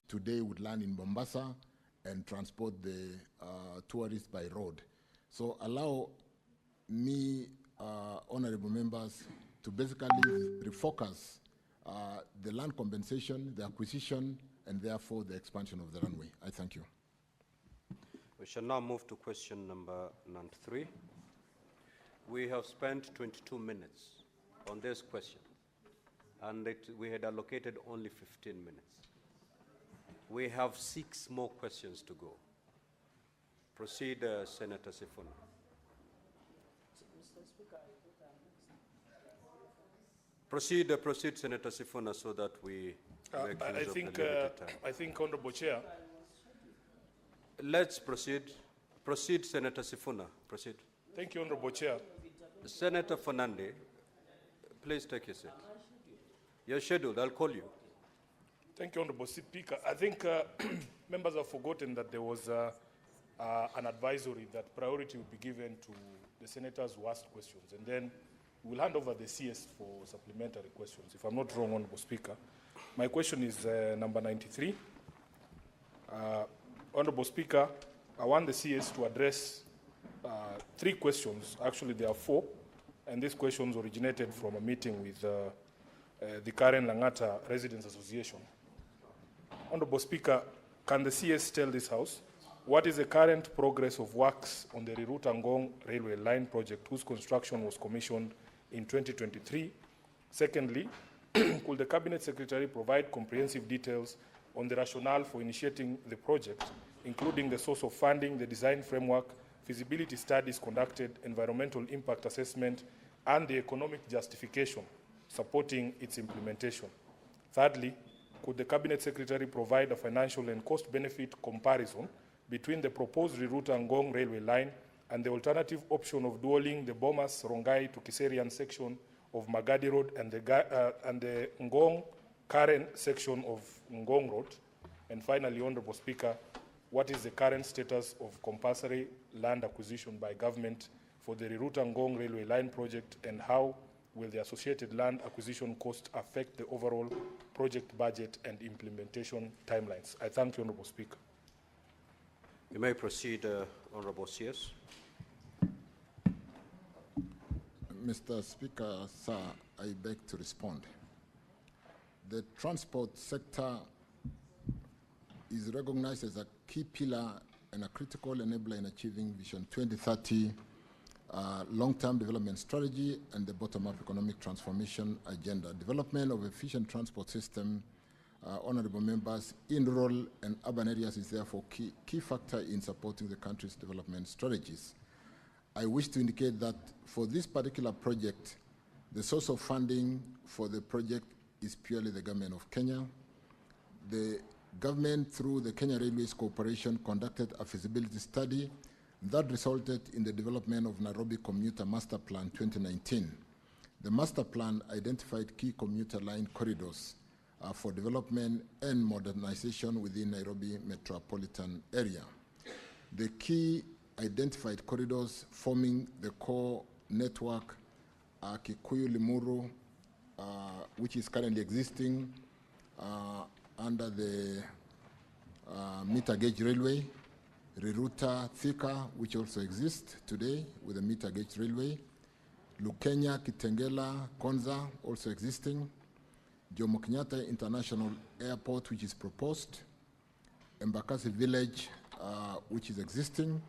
Today would land in Mombasa and transport the tourists by road. So allow me, honorable members, to basically refocus the land compensation, the acquisition, and therefore the expansion of the runway. I thank you. We shall now move to question number 3. We have spent 22 minutes on this question, and we had allocated only 15 minutes. We have 6 more questions to go. Proceed, Senator Sifuna. Proceed, Senator Sifuna, so that we make use of the limited time. I think, Honorable Chair. Let's proceed. Proceed, Senator Sifuna. Proceed. Thank you, Honorable Chair. Senator Fernande, please take your seat. You're scheduled. I'll call you. Thank you, Honorable Speaker. I think members have forgotten that there was an advisory that priority will be given to the senators who asked questions, and then we'll hand over the CS for supplementary questions, if I'm not wrong, Honorable Speaker. My question is number 93. Honorable Speaker, I want the CS to address 3 questions. Actually, there are 4, and these questions originated from a meeting with the Karen Langata Residents Association. Honorable Speaker, can the CS tell this House what is the current progress of works on the Ruto'S railway line project, whose construction was commissioned in 2023? Secondly, could the Cabinet Secretary provide comprehensive details on the rationale for initiating the project, including the source of funding, the design framework, feasibility studies conducted, environmental impact assessment, and the economic justification supporting its implementation? Thirdly, could the Cabinet Secretary provide a financial and cost-benefit comparison between the proposed Ruto'S railway line and the alternative option of dualling the Bomas-Rongai to Kiserian section of Magadi Road and the Ngong-Karen section of Ngong Road? And finally, Honorable Speaker, what is the current status of compulsory land acquisition by government for the Ruto'S railway line project, and how will the associated land acquisition cost affect the overall project budget and implementation timelines? I thank you, Honorable Speaker. You may proceed, Honorable CS. Mr. Speaker, sir, I beg to respond. The transport sector is recognized as a key pillar and a critical enabler in achieving Vision 2030 long-term development strategy and the bottom-up economic transformation agenda. Development of efficient transport system, honorable members, in rural and urban areas is therefore key factor in supporting the country's development strategies. I wish to indicate that for this particular project, the source of funding for the project is purely the government of Kenya. The government, through the Kenya Railways Corporation, conducted a feasibility study that resulted in the development of Nairobi Commuter Master Plan 2019. The master plan identified key commuter line corridors for development and modernization within Nairobi metropolitan area. The key identified corridors forming the core network are Kikuyu Limuru, which is currently existing under the meter gauge railway, Riruta Thika, which also exists today with a meter gauge railway, Lukenya, Kitengela, Konza, also existing, Jomo Kenyatta International Airport, which is proposed, Embakasi Village, which is existing,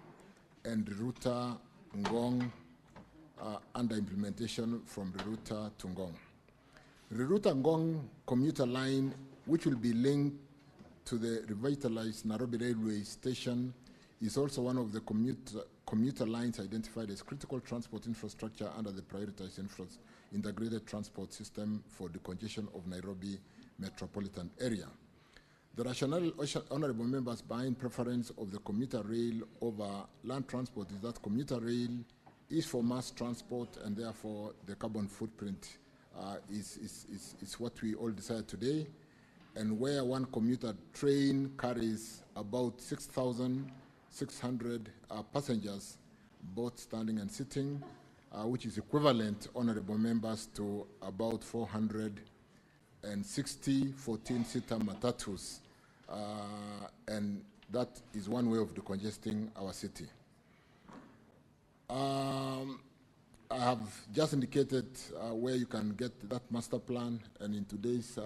and Riruta Ngong under implementation from Riruta to Ngong. Riruta Ngong commuter line, which will be linked to the revitalized Nairobi railway station, is also one of the commuter lines identified as critical transport infrastructure under the prioritized integrated transport system for decongestion of Nairobi metropolitan area. The rationale, honorable members, behind preference of the commuter rail over land transport is that commuter rail is for mass transport, and therefore the carbon footprint is what we all desire today. And where one commuter train carries about 6,600 passengers, both standing and sitting, which is equivalent, honorable members, to about 460 14-seater matatus, and that is one way of decongesting our city. I have just indicated where you can get that master plan, and in today's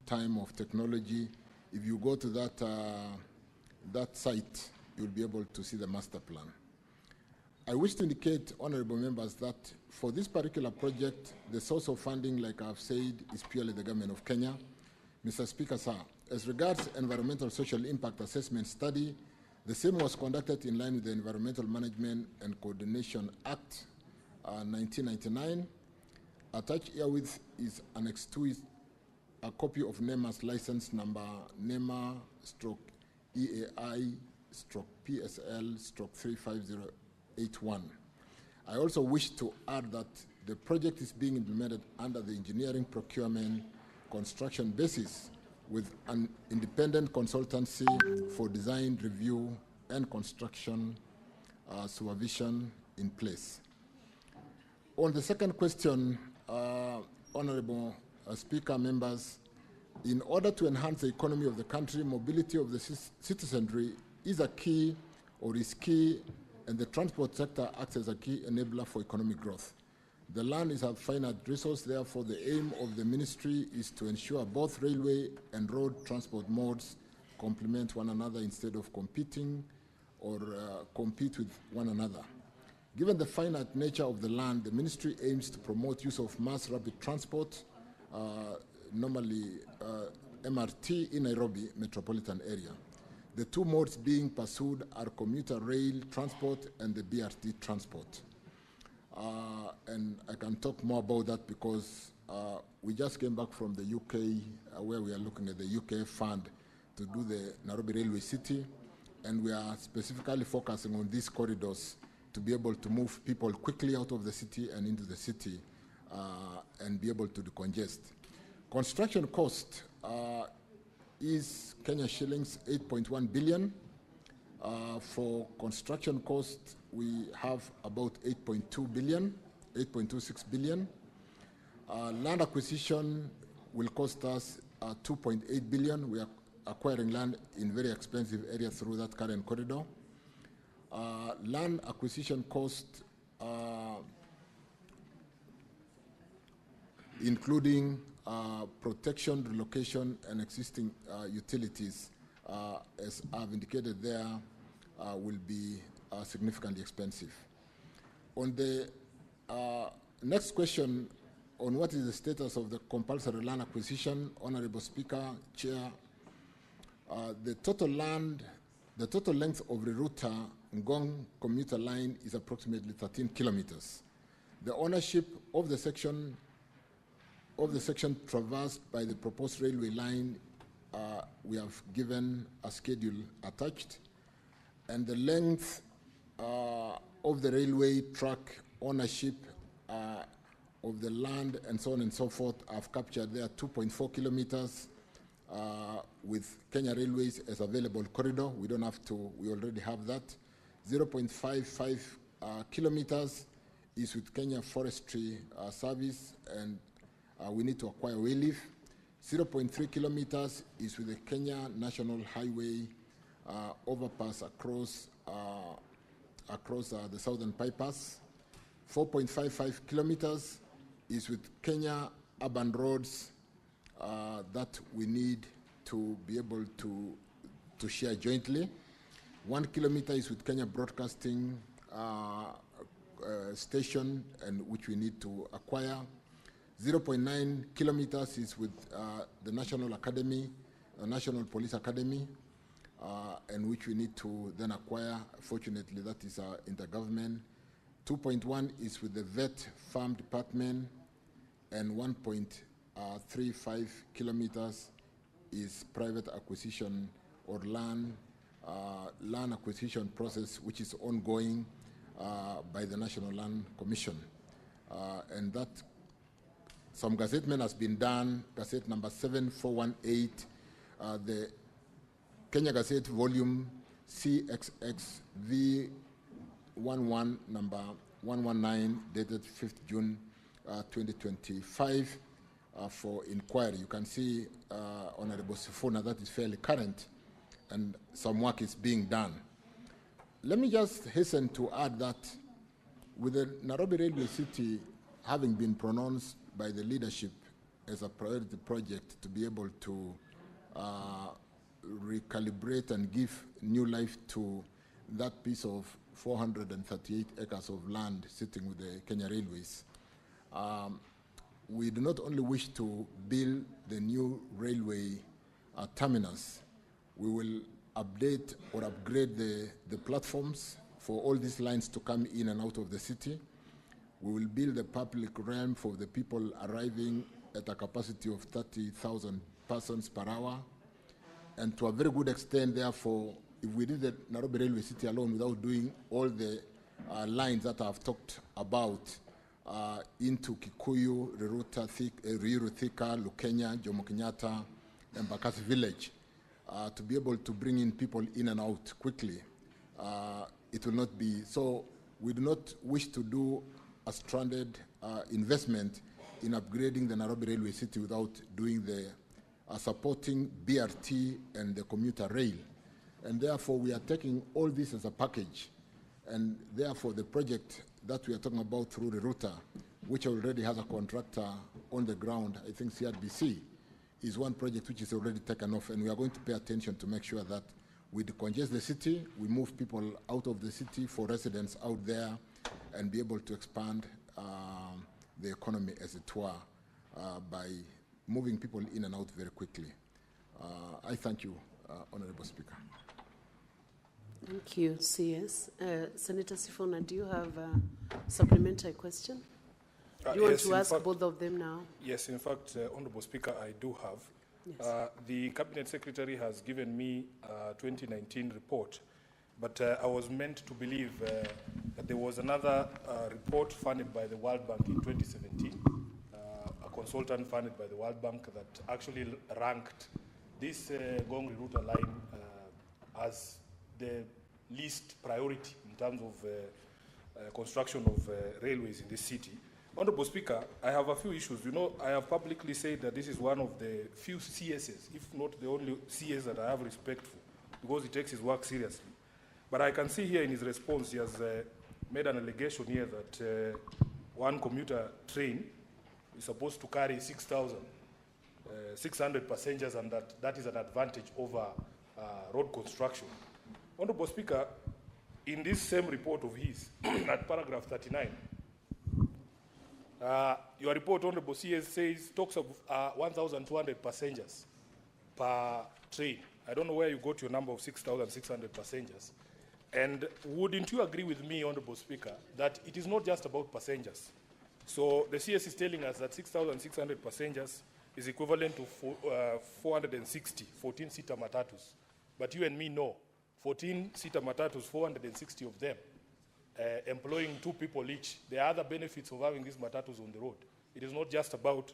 time of technology, if you go to that site, you'll be able to see the master plan. I wish to indicate, honorable members, that for this particular project, the source of funding, like I've said, is purely the government of Kenya. Mr. Speaker, sir, as regards environmental social impact assessment study, the same was conducted in line with the Environmental Management and Coordination Act 1999. Attached herewith is Annex 2 is a copy of NEMA's license number NEMA/EAI/PSL/35081. I also wish to add that the project is being implemented under the engineering procurement construction basis with an independent consultancy for design review and construction supervision in place. On the second question, Honorable Speaker, members, in order to enhance the economy of the country, mobility of the citizenry is a key, or is key, and the transport sector acts as a key enabler for economic growth. The land is a finite resource, therefore the aim of the ministry is to ensure both railway and road transport modes complement one another instead of competing or compete with one another. Given the finite nature of the land, the ministry aims to promote use of mass rapid transport, normally MRT in Nairobi metropolitan area. The two modes being pursued are commuter rail transport and the BRT transport. And I can talk more about that because we just came back from the UK where we are looking at the UK fund to do the Nairobi Railway City, and we are specifically focusing on these corridors to be able to move people quickly out of the city and into the city and be able to decongest. Construction cost is Kenya shillings 8.1 billion. For construction cost, we have about 8.2 billion, 8.26 billion. Land acquisition will cost us 2.8 billion. We are acquiring land in very expensive areas through that current corridor. Land acquisition cost, including protection, relocation, and existing utilities, as I've indicated there, will be significantly expensive. On the next question, on what is the status of the compulsory land acquisition, Honorable Speaker, Chair, the total length of the Ruto-Ngong commuter line is approximately 13 kilometers. The ownership of the section traversed by the proposed railway line, we have given a schedule attached, and the length of the railway track ownership of the land and so on and so forth, I've captured there 2.4 kilometers with Kenya Railways as available corridor. We don't have to, we already have that. 0.55 kilometers is with Kenya Forestry Service, and we need to acquire wayleaf. 0.3 kilometers is with the Kenya National Highway overpass across the Southern Bypass. 4.55 kilometers is with Kenya Urban Roads that we need to be able to share jointly. 1 kilometer is with Kenya Broadcasting Station, and which we need to acquire. 0.9 kilometers is with the National Academy, National Police Academy, and which we need to then acquire. Fortunately, that is intergovernment. 2.1 is with the Vet Farm Department, and 1.35 kilometers is private acquisition or land acquisition process, which is ongoing by the National Land Commission. And that some gazettement has been done, Gazette number 7418, the Kenya Gazette volume CXX V11 number 119 dated 5th June 2025 for inquiry. You can see, Honorable Sifuna, that is fairly current, and some work is being done. Let me just hasten to add that with the Nairobi Railway City having been pronounced by the leadership as a priority project to be able to recalibrate and give new life to that piece of 438 acres of land sitting with the Kenya Railways, we do not only wish to build the new railway terminus, we will update or upgrade the platforms for all these lines to come in and out of the city. We will build a public realm for the people arriving at a capacity of 30,000 persons per hour. And to a very good extent, therefore, if we did the Nairobi Railway City alone without doing all the lines that I've talked about into Kikuyu, Ruiru Thika, Lukenya, Jomo Kenyatta, and Bakasi Village, to be able to bring in people in and out quickly, it will not be. So we do not wish to do a stranded investment in upgrading the Nairobi Railway City without doing the supporting BRT and the commuter rail. And therefore, we are taking all this as a package. And therefore, the project that we are talking about through the Ruto'S, which already has a contractor on the ground, I think CRBC, is one project which is already taken off. And we are going to pay attention to make sure that we decongest the city, we move people out of the city for residents out there, and be able to expand the economy, as it were, by moving people in and out very quickly. I thank you, Honorable Speaker. Thank you, CS. Senator Sifuna, do you have a supplementary question? Do you want to ask both of them now? Yes, in fact, Honorable Speaker, I do have. Yes. The Cabinet Secretary has given me a 2019 report, but I was meant to believe that there was another report funded by the World Bank in 2017, a consultant funded by the World Bank that actually ranked this Gong-Ruto line as the least priority in terms of construction of railways in this city. Honorable Speaker, I have a few issues. You know, I have publicly said that this is one of the few CSs, if not the only CS that I have respect for, because he takes his work seriously. But I can see here in his response, he has made an allegation here that one commuter train is supposed to carry 6,600 passengers, and that is an advantage over road construction. Honorable Speaker, in this same report of his, at paragraph 39, your report, Honorable CS, talks of 1,200 passengers per train. I don't know where you got your number of 6,600 passengers. And wouldn't you agree with me, Honorable Speaker, that it is not just about passengers? So the CS is telling us that 6,600 passengers is equivalent to 460 14-seater matatus. But you and me know 14-seater matatus, 460 of them, employing 2 people each. There are other benefits of having these matatus on the road. It is not just about,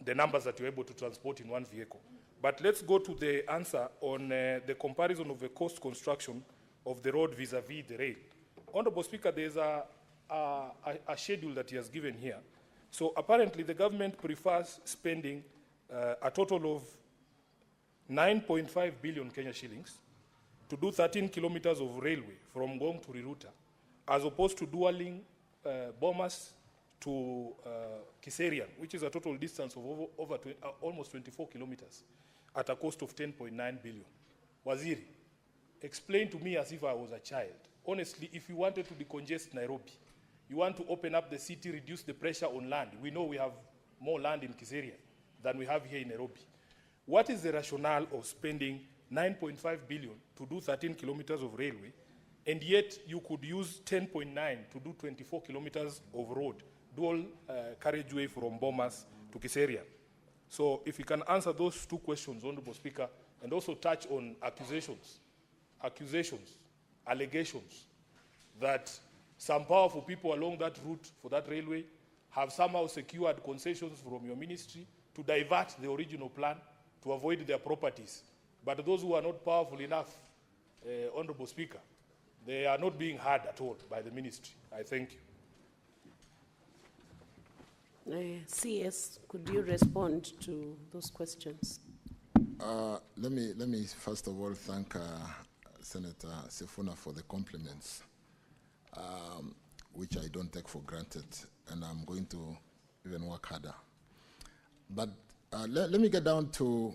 the numbers that you're able to transport in one vehicle. But let's go to the answer on the comparison of the cost construction of the road vis-a-vis the rail. Honorable Speaker, there's a schedule that he has given here. So apparently the government prefers spending a total of 9.5 billion Kenya shillings to do 13 kilometers of railway from Ngong to Riruta, as opposed to dualing Bomas to Kiserian, which is a total distance of almost 24 kilometers at a cost of 10.9 billion. Waziri, explain to me as if I was a child. Honestly, if you wanted to decongest Nairobi, you want to open up the city, reduce the pressure on land. We know we have more land in Kiserian than we have here in Nairobi. What is the rationale of spending 9.5 billion to do 13 kilometers of railway, and yet you could use 10.9 to do 24 kilometers of road, dual carriageway from Bomas to Kiserian? So if you can answer those 2 questions, Honorable Speaker, and also touch on allegations that some powerful people along that route for that railway have somehow secured concessions from your ministry to divert the original plan to avoid their properties. But those who are not powerful enough, Honorable Speaker, They are not being heard at all by the ministry. I thank you. CS, could you respond to those questions? Let me first of all thank Senator Sifuna for the compliments, which I don't take for granted, and I'm going to even work harder. But let me get down to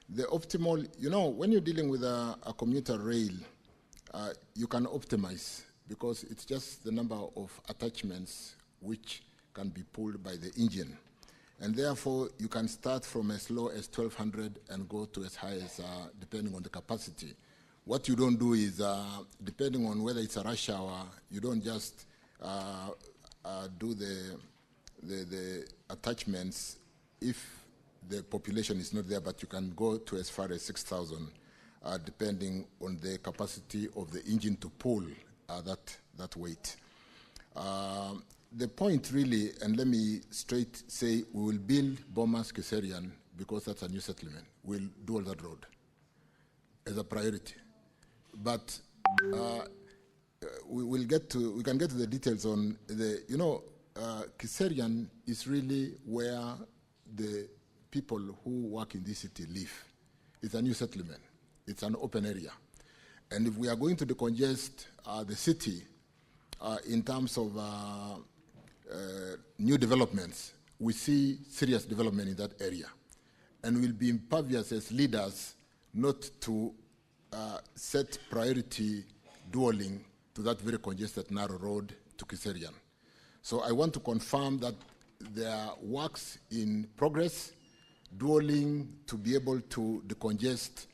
the optimal. You know, when you're dealing with a commuter rail, you can optimize because it's just the number of attachments which can be pulled by the engine. And therefore, you can start from as low as 1,200 and go to as high as, depending on the capacity. What you don't do is, depending on whether it's a rush hour, you don't just do the attachments if the population is not there, but you can go to as far as 6,000, depending on the capacity of the engine to pull that weight. The point really, and let me straight say, we will build Bomas Kiserian because that's a new settlement. We'll do all that road as a priority. But we can get to the details on the, you know, Kiserian is really where the people who work in this city live. It's a new settlement. It's an open area. And if we are going to decongest the city in terms of new developments, we see serious development in that area. And we'll be impervious as leaders not to set priority dualing to that very congested narrow road to Kiserian. So I want to confirm that there are works in progress, dualing to be able to decongest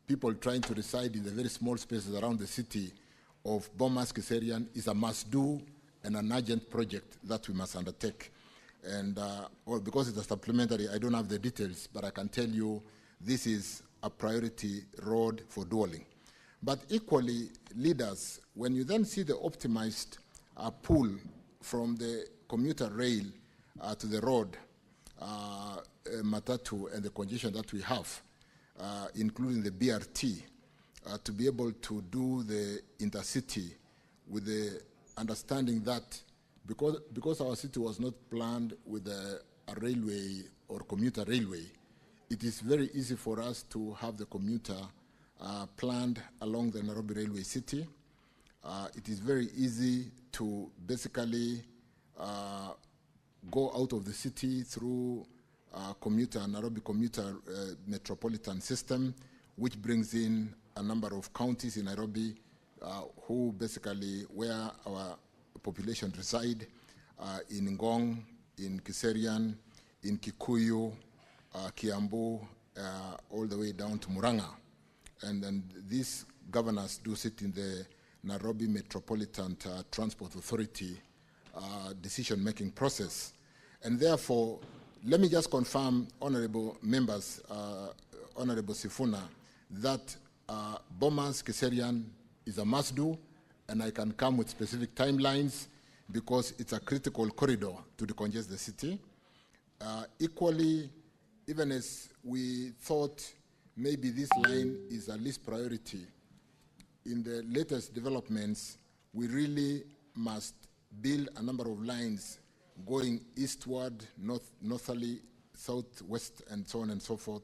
people trying to reside in the very small spaces around the city of Bomas Kiserian is a must-do and an urgent project that we must undertake. And well, because it's a supplementary, I don't have the details, but I can tell you this is a priority road for dualing. But equally, leaders, when you then see the optimized pull from the commuter rail to the road, Matatu, and the congestion that we have, including the BRT, to be able to do the intercity with the understanding that because our city was not planned with a railway or commuter railway, it is very easy for us to have the commuter planned along the Nairobi Railway City. It is very easy to basically go out of the city through Nairobi commuter metropolitan system, which brings in a number of counties in Nairobi who basically, where our population reside, in Ngong, in Kiserian, in Kikuyu, Kiambu, all the way down to Murang'a. And then these governors do sit in the Nairobi Metropolitan Transport Authority decision-making process. And therefore, let me just confirm, honorable members, Honorable Sifuna, that Bomas Kiserian is a must-do, and I can come with specific timelines because it's a critical corridor to decongest the city. Equally, even as we thought maybe this line is a least priority, in the latest developments, we really must build a number of lines going eastward, northerly, southwest, and so on and so forth,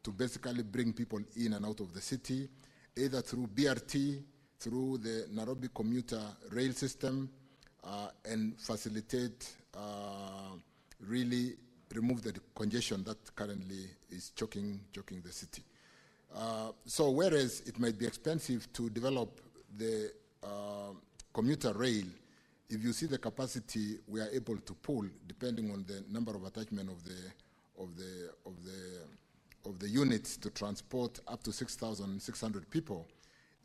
to basically bring people in and out of the city, either through BRT, through the Nairobi commuter rail system, and facilitate, really remove the congestion that currently is choking the city. So whereas it might be expensive to develop the commuter rail, if you see the capacity we are able to pull, depending on the number of attachment of the units to transport up to 6,600 people,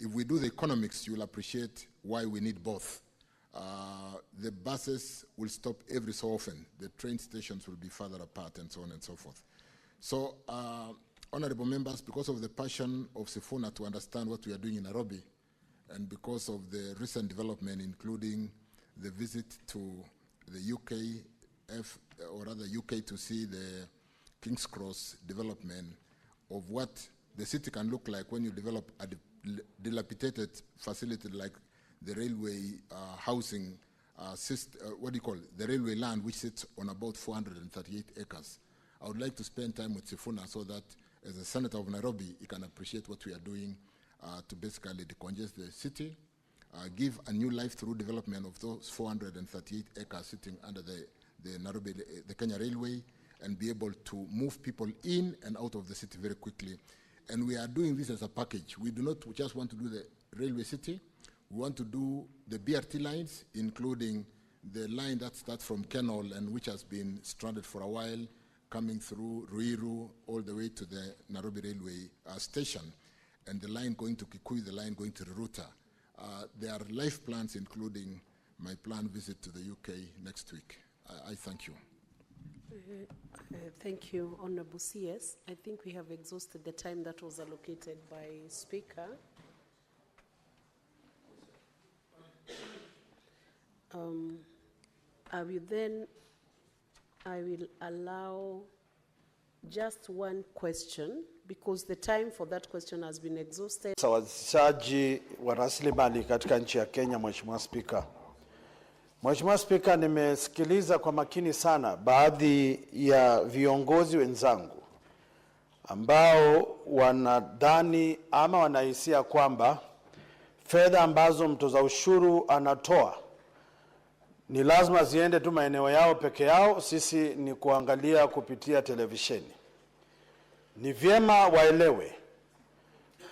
if we do the economics, you'll appreciate why we need both. The buses will stop every so often. The train stations will be further apart, and so on and so forth. So, honorable members, because of the passion of Sifuna to understand what we are doing in Nairobi, and because of the recent development, including the visit to the UK to see the King's Cross development of what the city can look like when you develop a dilapidated facility like the railway housing, the railway land, which sits on about 438 acres. I would like to spend time with Sifuna so that as a senator of Nairobi, he can appreciate what we are doing to basically decongest the city, give a new life through development of those 438 acres sitting under the Nairobi, the Kenya Railway, and be able to move people in and out of the city very quickly. And we are doing this as a package. We do not just want to do the railway city. We want to do the BRT lines, including the line that starts from Kenol and which has been stranded for a while, coming through Ruiru all the way to the Nairobi Railway station, and the line going to Kikuyu, the line going to Ruto'. There are life plans, including my planned visit to the UK next week. I thank you. Thank you, Honorable CS. I think we have exhausted the time that was allocated by Speaker. I will allow just one question because the time for that question has been exhausted. Sawazishaji wa rasilimali katika nchi ya Kenya, Mheshimiwa Spika. Mheshimiwa Spika, nimesikiliza kwa makini sana baadhi ya viongozi wenzangu ambao wanadhani ama wanahisia kwamba fedha ambazo mtoza ushuru anatoa ni lazima ziende tu maeneo yao peke yao, sisi ni kuangalia kupitia televisheni. Ni vyema waelewe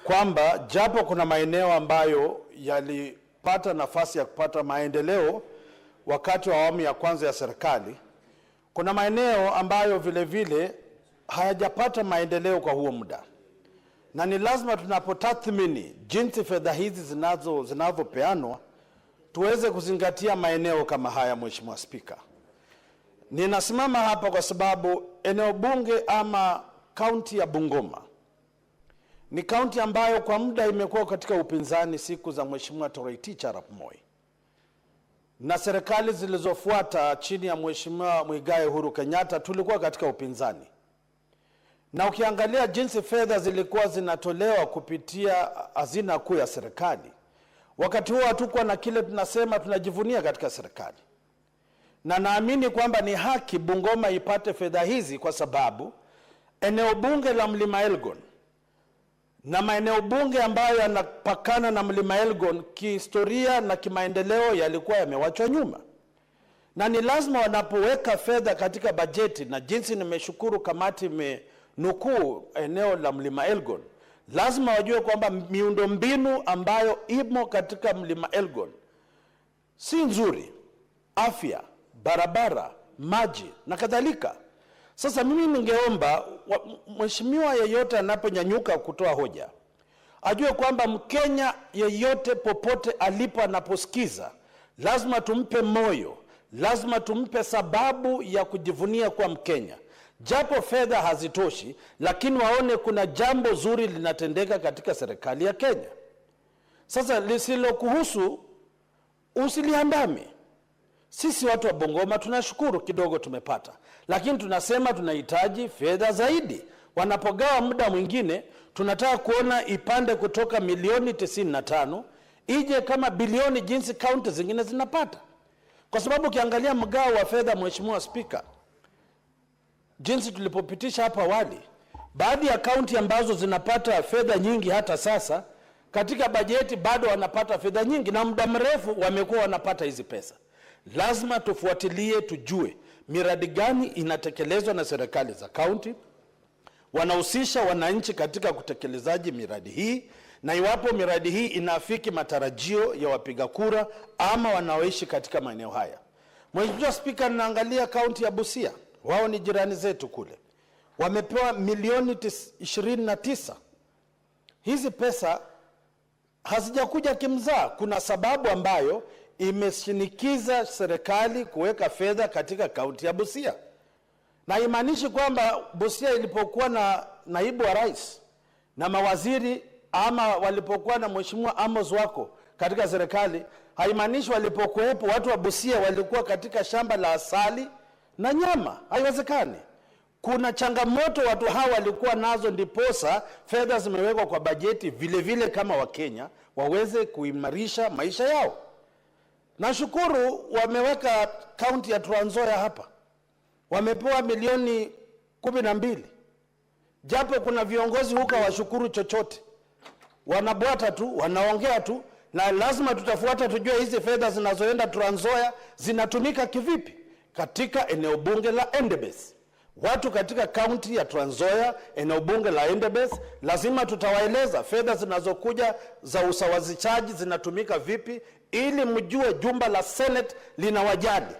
kwamba japo kuna maeneo ambayo yalipata nafasi ya kupata maendeleo wakati wa awamu ya kwanza ya serikali, kuna maeneo ambayo vile vile hayajapata maendeleo kwa huo muda. Na ni lazima tunapotathmini jinsi fedha hizi zinavyopeanwa tuweze kuzingatia maeneo kama haya. Mheshimiwa Spika, ninasimama hapa kwa sababu eneo bunge ama kaunti ya Bungoma ni kaunti ambayo kwa muda imekuwa katika upinzani siku za Mheshimiwa Toroitich Arap Moi na serikali zilizofuata chini ya Mheshimiwa Muigai Uhuru Kenyatta tulikuwa katika upinzani. Na ukiangalia jinsi fedha zilikuwa zinatolewa kupitia hazina kuu ya serikali, wakati huo hatukuwa na kile tunasema tunajivunia katika serikali. Na naamini kwamba ni haki Bungoma ipate fedha hizi kwa sababu eneo bunge la Mlima Elgon na maeneo bunge ambayo yanapakana na Mlima Elgon kihistoria na kimaendeleo yalikuwa yamewachwa nyuma. Na ni lazima wanapoweka fedha katika bajeti, na jinsi nimeshukuru kamati imenukuu eneo la Mlima Elgon, lazima wajue kwamba miundombinu ambayo imo katika Mlima Elgon si nzuri, afya, barabara, maji na kadhalika. Sasa mimi ningeomba mheshimiwa yeyote anaponyanyuka kutoa hoja ajue kwamba Mkenya yeyote popote alipo anaposikiza lazima tumpe moyo, lazima tumpe sababu ya kujivunia kwa Mkenya. Japo fedha hazitoshi, lakini waone kuna jambo zuri linatendeka katika serikali ya Kenya. Sasa lisilokuhusu usiliandame. Sisi watu wa Bungoma tunashukuru kidogo tumepata, lakini tunasema tunahitaji fedha zaidi. Wanapogawa muda mwingine tunataka kuona ipande kutoka milioni 95 ije kama bilioni jinsi kaunti zingine zinapata. Kwa sababu ukiangalia mgao wa fedha, Mheshimiwa Spika, jinsi tulipopitisha hapa awali, baadhi ya kaunti ambazo zinapata fedha nyingi hata sasa katika bajeti bado wanapata fedha nyingi, na muda mrefu wamekuwa wanapata hizi pesa. Lazima tufuatilie, tujue miradi gani inatekelezwa na serikali za kaunti, wanahusisha wananchi katika kutekelezaji miradi hii, na iwapo miradi hii inaafiki matarajio ya wapiga kura ama wanaoishi katika maeneo haya. Mheshimiwa Spika, naangalia kaunti ya Busia, wao ni jirani zetu kule, wamepewa milioni 29. Hizi pesa hazijakuja kimzaa. Kuna sababu ambayo imeshinikiza serikali kuweka fedha katika kaunti ya Busia. Na imaanishi kwamba Busia ilipokuwa na naibu wa rais na mawaziri ama walipokuwa na Mheshimiwa Amos wako katika serikali, haimaanishi walipokuwepo watu wa Busia walikuwa katika shamba la asali na nyama. Haiwezekani. Kuna changamoto watu hawa walikuwa nazo, ndiposa fedha zimewekwa kwa bajeti vile vile kama Wakenya waweze kuimarisha maisha yao. Nashukuru wameweka kaunti ya Trans Nzoia hapa. Wamepewa milioni 12. Japo kuna viongozi huko washukuru chochote. Wanabwata tu, wanaongea tu, na lazima tutafuata tujue hizi fedha zinazoenda Trans Nzoia zinatumika kivipi katika eneo bunge la Endebess. Watu katika kaunti ya Trans Nzoia, eneo bunge la Endebess, lazima tutawaeleza fedha zinazokuja za usawazishaji zinatumika vipi, ili mjue jumba la Senate linawajali.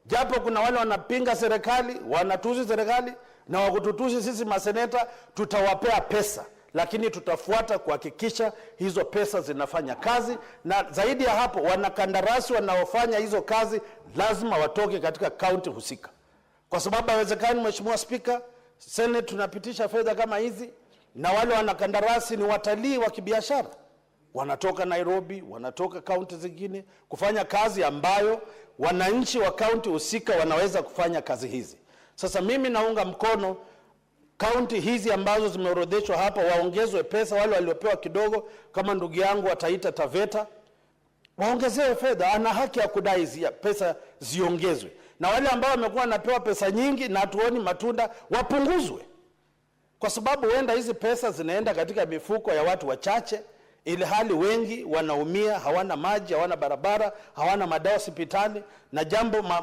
Japo kuna wale wanapinga serikali, wanatusi serikali, na wakututusi sisi maseneta, tutawapea pesa, lakini tutafuata kuhakikisha hizo pesa zinafanya kazi. Na zaidi ya hapo, wanakandarasi wanaofanya hizo kazi lazima watoke katika kaunti husika. Kwa sababu haiwezekani, Mheshimiwa Spika, Senate tunapitisha fedha kama hizi na wale wanakandarasi ni watalii wa kibiashara. Wanatoka Nairobi, wanatoka kaunti zingine kufanya kazi ambayo wananchi wa kaunti husika wanaweza kufanya kazi hizi. Sasa mimi naunga mkono kaunti hizi ambazo zimeorodheshwa hapa waongezwe pesa. Wale waliopewa kidogo, kama ndugu yangu ataita Taveta, waongezewe fedha. Ana haki ya kudai pesa ziongezwe. Na wale ambao wamekuwa wanapewa pesa nyingi na hatuoni matunda, wapunguzwe. Kwa sababu huenda hizi pesa zinaenda katika mifuko ya watu wachache, ili hali wengi wanaumia, hawana maji, hawana barabara, hawana madawa hospitali. Na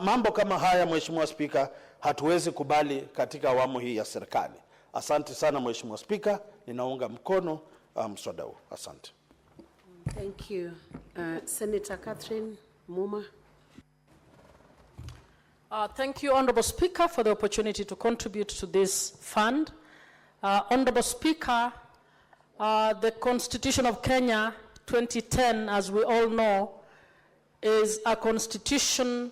mambo kama haya, Mheshimiwa Spika, hatuwezi kubali katika awamu hii ya serikali. Asante sana Mheshimiwa Spika, ninaunga mkono mswada huu. Asante. Thank you. Senator Catherine Muma. Thank you, Honorable Speaker, for the opportunity to contribute to this fund. Honorable Speaker, the Constitution of Kenya 2010, as we all know, is a constitution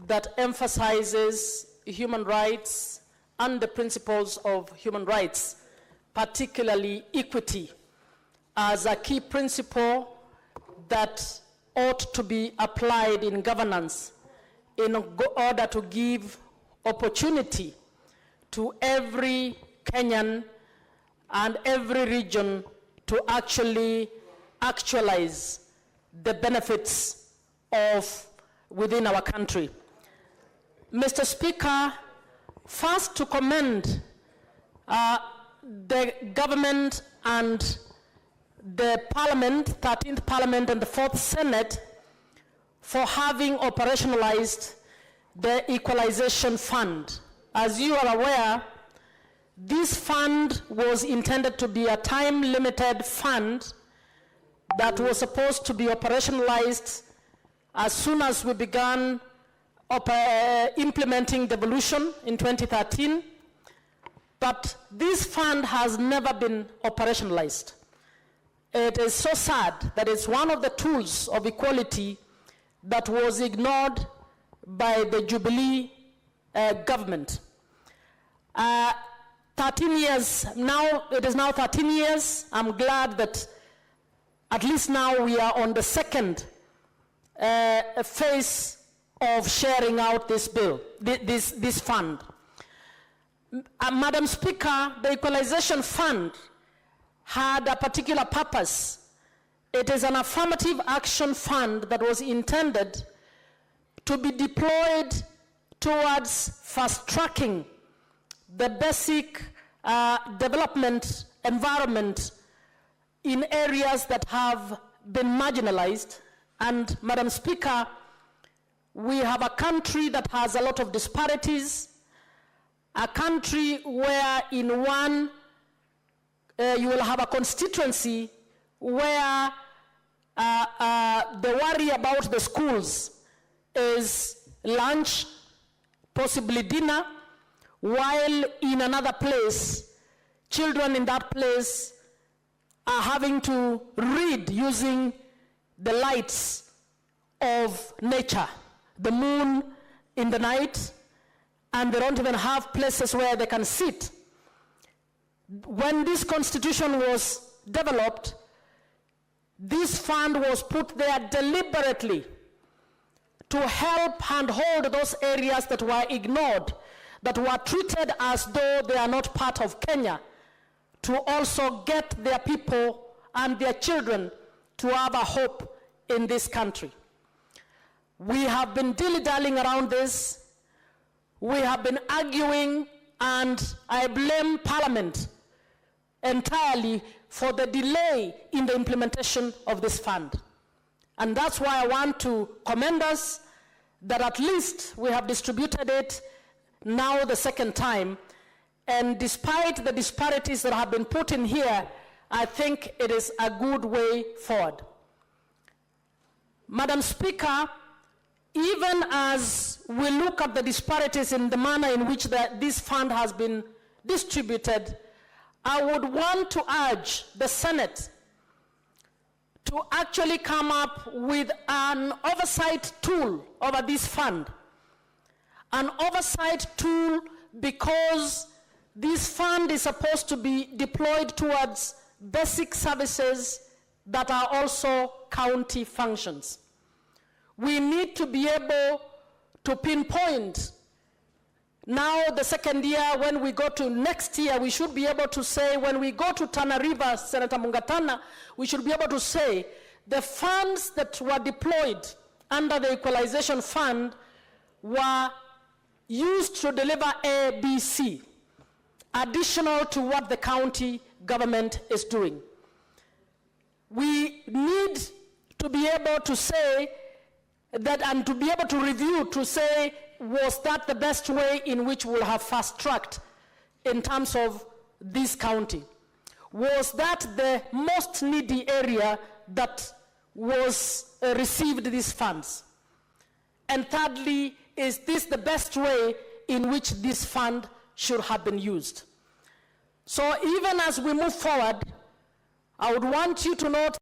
that emphasizes human rights and the principles of human rights, particularly equity, as a key principle that ought to be applied in governance in order to give opportunity to every Kenyan and every region to actualize the benefits of within our country. Mr. Speaker, first to commend the government and the Parliament, 13th Parliament and the 4th Senate, for having operationalized the Equalization Fund. As you are aware, this fund was intended to be a time-limited fund that was supposed to be operationalized as soon as we began implementing devolution in 2013. But this fund has never been operationalized. It is so sad that it's one of the tools of equality that was ignored by the Jubilee government. 13 years, now it is now 13 years. I'm glad that at least now we are on the second phase of sharing out this bill, this fund. Madam Speaker, the Equalization Fund had a particular purpose. It is an affirmative action fund that was intended to be deployed towards fast-tracking the basic development environment in areas that have been marginalized. And Madam Speaker, we have a country that has a lot of disparities, a country where in one you will have a constituency where the worry about the schools is lunch, possibly dinner, while in another place, children in that place are having to read using the lights of nature, the moon in the night, and they don't even have places where they can sit. When this constitution was developed, this fund was put there deliberately to help and hold those areas that were ignored, that were treated as though they are not part of Kenya to also get their people and their children to have a hope in this country. We have been dilly-dallying around this. We have been arguing, and I blame Parliament entirely for the delay in the implementation of this fund. And that's why I want to commend us that at least we have distributed it now the second time. And despite the disparities that have been put in here, I think it is a good way forward. Madam Speaker, even as we look at the disparities in the manner in which this fund has been distributed, I would want to urge the Senate to actually come up with an oversight tool over this fund. An oversight tool because this fund is supposed to be deployed towards basic services that are also county functions. We need to be able to pinpoint. Now, the second year, when we go to next year, we should be able to say, when we go to Tana River, Senator Mungatana, we should be able to say, the funds that were deployed under the Equalization Fund were used to deliver A, B, C, additional to what the county government is doing. We need to be able to say that, and to be able to review, to say, was that the best way in which we'll have fast-tracked in terms of this county? Was that the most needy area that was received these funds? And thirdly, is this the best way in which this fund should have been used? So even as we move forward, I would want you to note